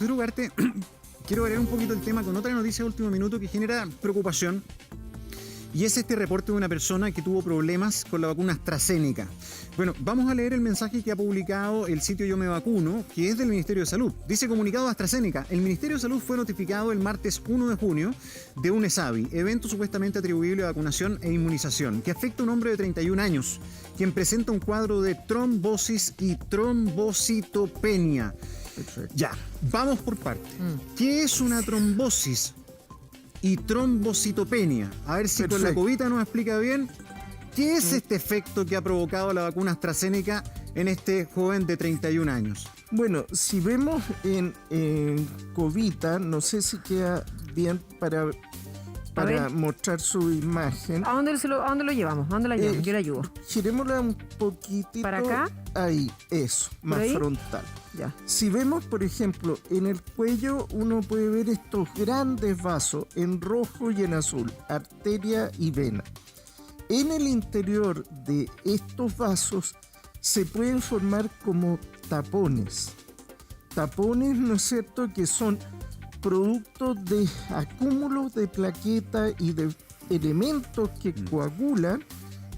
Pedro Ugarte, quiero variar un poquito el tema con otra noticia de último minuto que genera preocupación. Y es este reporte de una persona que tuvo problemas con la vacuna AstraZeneca. Bueno, vamos a leer el mensaje que ha publicado el sitio Yo Me Vacuno, que es del Ministerio de Salud. Dice: comunicado de AstraZeneca. El Ministerio de Salud fue notificado el martes 1 de junio de un ESAVI, evento supuestamente atribuible a vacunación e inmunización, que afecta a un hombre de 31 años, quien presenta un cuadro de trombosis y trombocitopenia. Perfecto. Ya, vamos por partes. ¿Qué es una trombosis y trombocitopenia? A ver si con la cobita nos explica bien qué es este efecto que ha provocado la vacuna AstraZeneca en este joven de 31 años. Bueno, si vemos en cobita, no sé si queda bien para mostrar su imagen. ¿A dónde lo llevamos? ¿A dónde la llevamos? Yo la ayudo. Girémosla un poquitito. ¿Para acá? Ahí, eso, más frontal. Ya. Si vemos, por ejemplo, en el cuello uno puede ver estos grandes vasos en rojo y en azul, arteria y vena. En el interior de estos vasos se pueden formar como tapones. Tapones, ¿no es cierto?, que son productos de acúmulos de plaquetas y de elementos que coagulan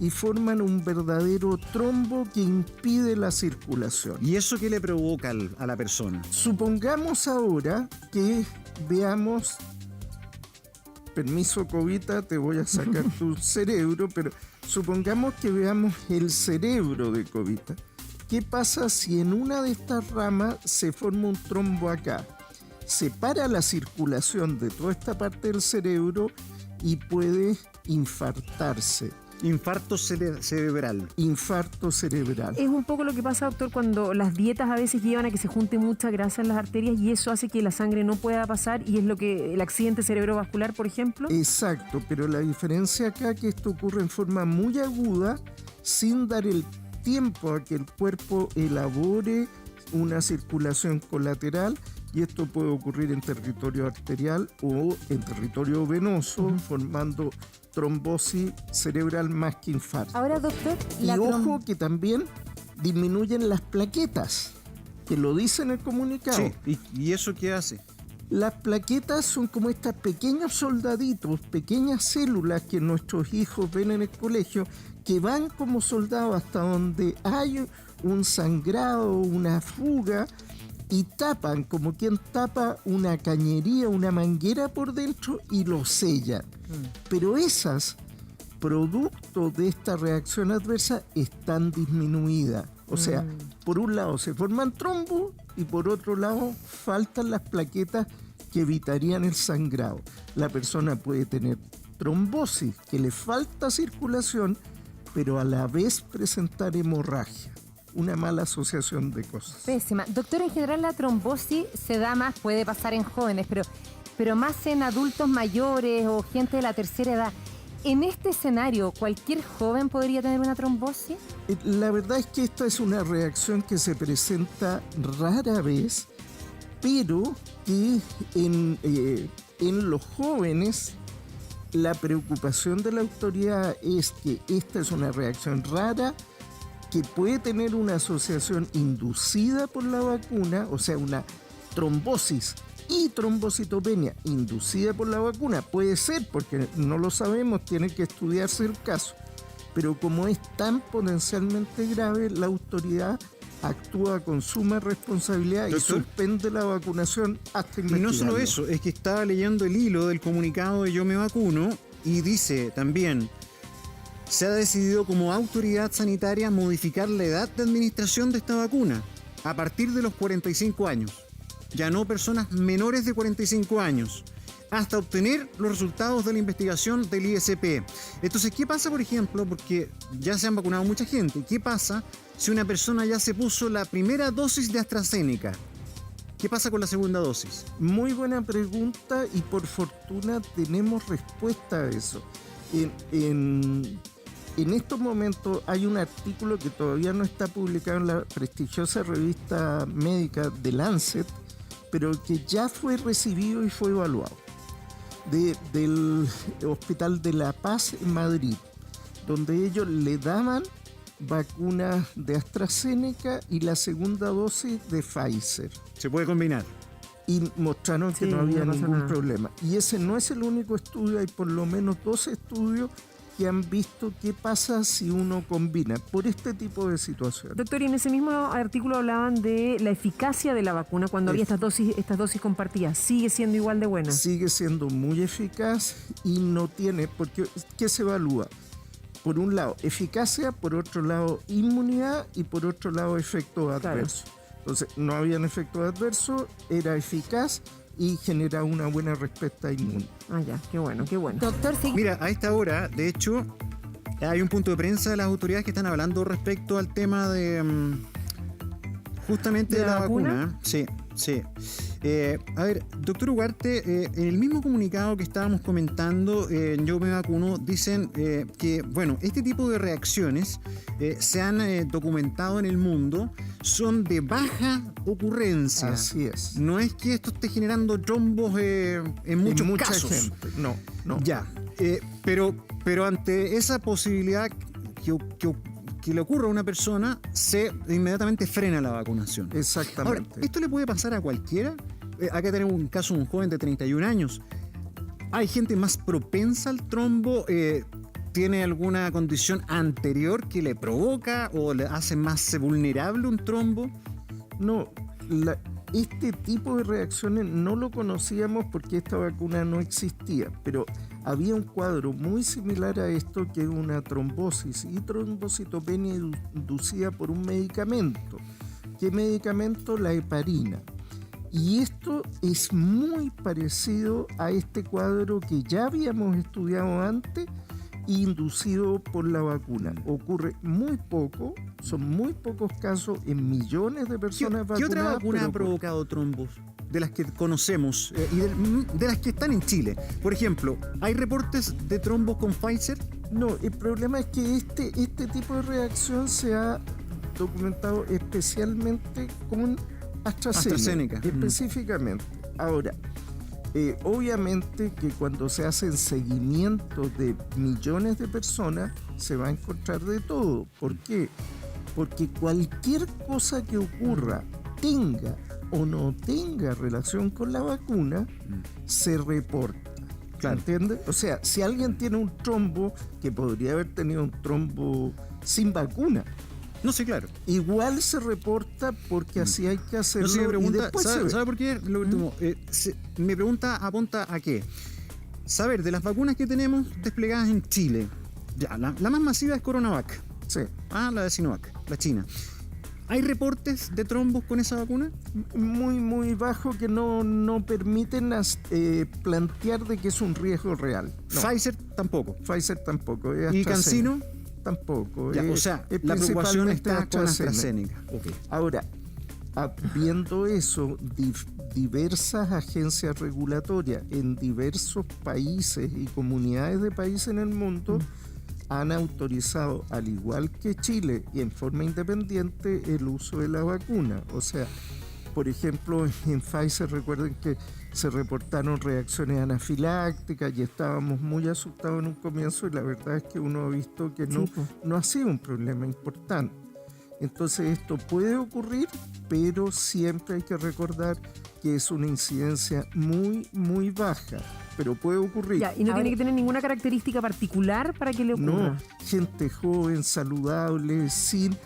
y forman un verdadero trombo que impide la circulación. ¿Y eso qué le provoca a la persona? Supongamos ahora que veamos, permiso cobita, te voy a sacar tu cerebro, pero supongamos que veamos el cerebro de cobita. ¿Qué pasa si en una de estas ramas se forma un trombo acá? Se para la circulación de toda esta parte del cerebro y puede infartarse. Infarto cerebral. Infarto cerebral. Es un poco lo que pasa, doctor, cuando las dietas a veces llevan a que se junte mucha grasa en las arterias y eso hace que la sangre no pueda pasar y es lo que el accidente cerebrovascular, por ejemplo. Exacto, pero la diferencia acá es que esto ocurre en forma muy aguda sin dar el tiempo a que el cuerpo elabore una circulación colateral, y esto puede ocurrir en territorio arterial o en territorio venoso, formando trombosis cerebral más que infarto. Ahora, doctor, y ojo que también disminuyen las plaquetas, que lo dice en el comunicado. Sí, ¿y eso qué hace? Las plaquetas son como estos pequeños soldaditos, pequeñas células que nuestros hijos ven en el colegio, que van como soldados hasta donde hay un sangrado, una fuga, y tapan, como quien tapa una cañería, una manguera por dentro y lo sellan. Pero esas, producto de esta reacción adversa, están disminuidas. O sea, por un lado se forman trombos y por otro lado faltan las plaquetas que evitarían el sangrado. La persona puede tener trombosis, que le falta circulación, pero a la vez presentar hemorragia. Una mala asociación de cosas. Pésima. Doctor, en general la trombosis se da más, puede pasar en jóvenes, pero más en adultos mayores o gente de la tercera edad. En este escenario, ¿cualquier joven podría tener una trombosis? La verdad es que esta es una reacción que se presenta rara vez, pero que en los jóvenes la preocupación de la autoridad es que esta es una reacción rara que puede tener una asociación inducida por la vacuna, o sea, una trombosis y trombocitopenia inducida por la vacuna. Puede ser, porque no lo sabemos, tiene que estudiarse el caso. Pero como es tan potencialmente grave, la autoridad actúa con suma responsabilidad y suspende la vacunación hasta investigarlo. Y no solo eso, es que estaba leyendo el hilo del comunicado de Yo Me Vacuno y dice también: se ha decidido como autoridad sanitaria modificar la edad de administración de esta vacuna a partir de los 45 años, ya no personas menores de 45 años, hasta obtener los resultados de la investigación del ISP. Entonces, ¿qué pasa, por ejemplo? Porque ya se han vacunado mucha gente. ¿Qué pasa si una persona ya se puso la primera dosis de AstraZeneca? ¿Qué pasa con la segunda dosis? Muy buena pregunta y por fortuna tenemos respuesta a eso. En estos momentos hay un artículo que todavía no está publicado en la prestigiosa revista médica The Lancet, pero que ya fue recibido y fue evaluado, del Hospital de La Paz en Madrid, donde ellos le daban vacunas de AstraZeneca y la segunda dosis de Pfizer. Se puede combinar. y mostraron que Sí, no había no pasa ningún nada. problema. Y ese no es el único estudio, hay por lo menos 2 estudios que han visto qué pasa si uno combina por este tipo de situaciones. Doctor, y en ese mismo artículo hablaban de la eficacia de la vacuna cuando había estas dosis compartidas. ¿Sigue siendo igual de buena? Sigue siendo muy eficaz y no tiene, porque ¿qué se evalúa? Por un lado, eficacia, por otro lado, inmunidad y por otro lado, efectos Claro. adversos. Entonces, no habían efectos adversos, era eficaz y generaba una buena respuesta inmune. Ah, ya, qué bueno, qué bueno. Doctor, sí. Mira, a esta hora, de hecho, hay un punto de prensa de las autoridades que están hablando respecto al tema de justamente ¿De de la la vacuna? vacuna. Sí, sí. A ver, doctor Ugarte, en el mismo comunicado que estábamos comentando, Yo Me Vacuno, dicen que, bueno, este tipo de reacciones se han documentado en el mundo, son de baja ocurrencia. Así es. No es que esto esté generando trombos en muchos mucha casos. gente. No, no. Ya, pero ante esa posibilidad que le ocurra a una persona, se inmediatamente frena la vacunación. Ahora, Exactamente. ¿esto le puede pasar a cualquiera? Acá tenemos un caso de un joven de 31 años. ¿Hay gente más propensa al trombo? ¿Tiene alguna condición anterior que le provoca o le hace más vulnerable un trombo? No, este tipo de reacciones no lo conocíamos porque esta vacuna no existía, pero había un cuadro muy similar a esto, que es una trombosis y trombocitopenia inducida por un medicamento. ¿Qué medicamento? La heparina. Y esto es muy parecido a este cuadro que ya habíamos estudiado antes, inducido por la vacuna. Ocurre muy poco, son muy pocos casos en millones de personas vacunadas. ¿Qué otra vacuna pero ha provocado trombos? De las que conocemos y de las que están en Chile. Por ejemplo, ¿hay reportes de trombos con Pfizer? No, el problema es que este tipo de reacción se ha documentado especialmente con AstraZeneca. Específicamente. Ahora, obviamente que cuando se hacen seguimientos de millones de personas, se va a encontrar de todo. ¿Por qué? Porque cualquier cosa que ocurra, tenga o no tenga relación con la vacuna, se reporta. Claro. ¿Entiendes? O sea, si alguien tiene un trombo, que podría haber tenido un trombo sin vacuna, No sé, claro. igual se reporta porque así hay que hacerlo. No sé, me y pregunta, después se ¿sabe, ve. sabe por qué? Lo último, mi pregunta apunta a qué. Saber, de las vacunas que tenemos desplegadas en Chile, ya, la más masiva es CoronaVac. Sí. La de Sinovac, la china. ¿Hay reportes de trombos con esa vacuna? Muy, muy bajo, que no permiten plantear de que es un riesgo real. No, Pfizer tampoco. Pfizer tampoco. ¿Y CanSino? Tampoco. Ya, o sea, la preocupación está con AstraZeneca. Ok. Ahora, viendo eso, diversas agencias regulatorias en diversos países y comunidades de países en el mundo han autorizado, al igual que Chile y en forma independiente, el uso de la vacuna. O sea, por ejemplo, en Pfizer recuerden que se reportaron reacciones anafilácticas y estábamos muy asustados en un comienzo, y la verdad es que uno ha visto que no, Sí, pues. no ha sido un problema importante. Entonces esto puede ocurrir, pero siempre hay que recordar que es una incidencia muy, muy baja, pero puede ocurrir. Ya, y no tiene que tener ninguna característica particular para que le ocurra. No, gente joven, saludable, sin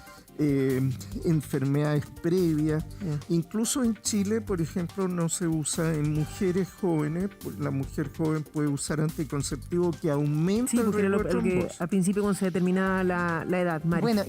enfermedades previas. Ya. Incluso en Chile, por ejemplo, no se usa en mujeres jóvenes. La mujer joven puede usar anticonceptivo que aumenta Sí, el porque era riesgo de lo que trombosis. al principio cuando se determinaba la edad, Mari. Bueno,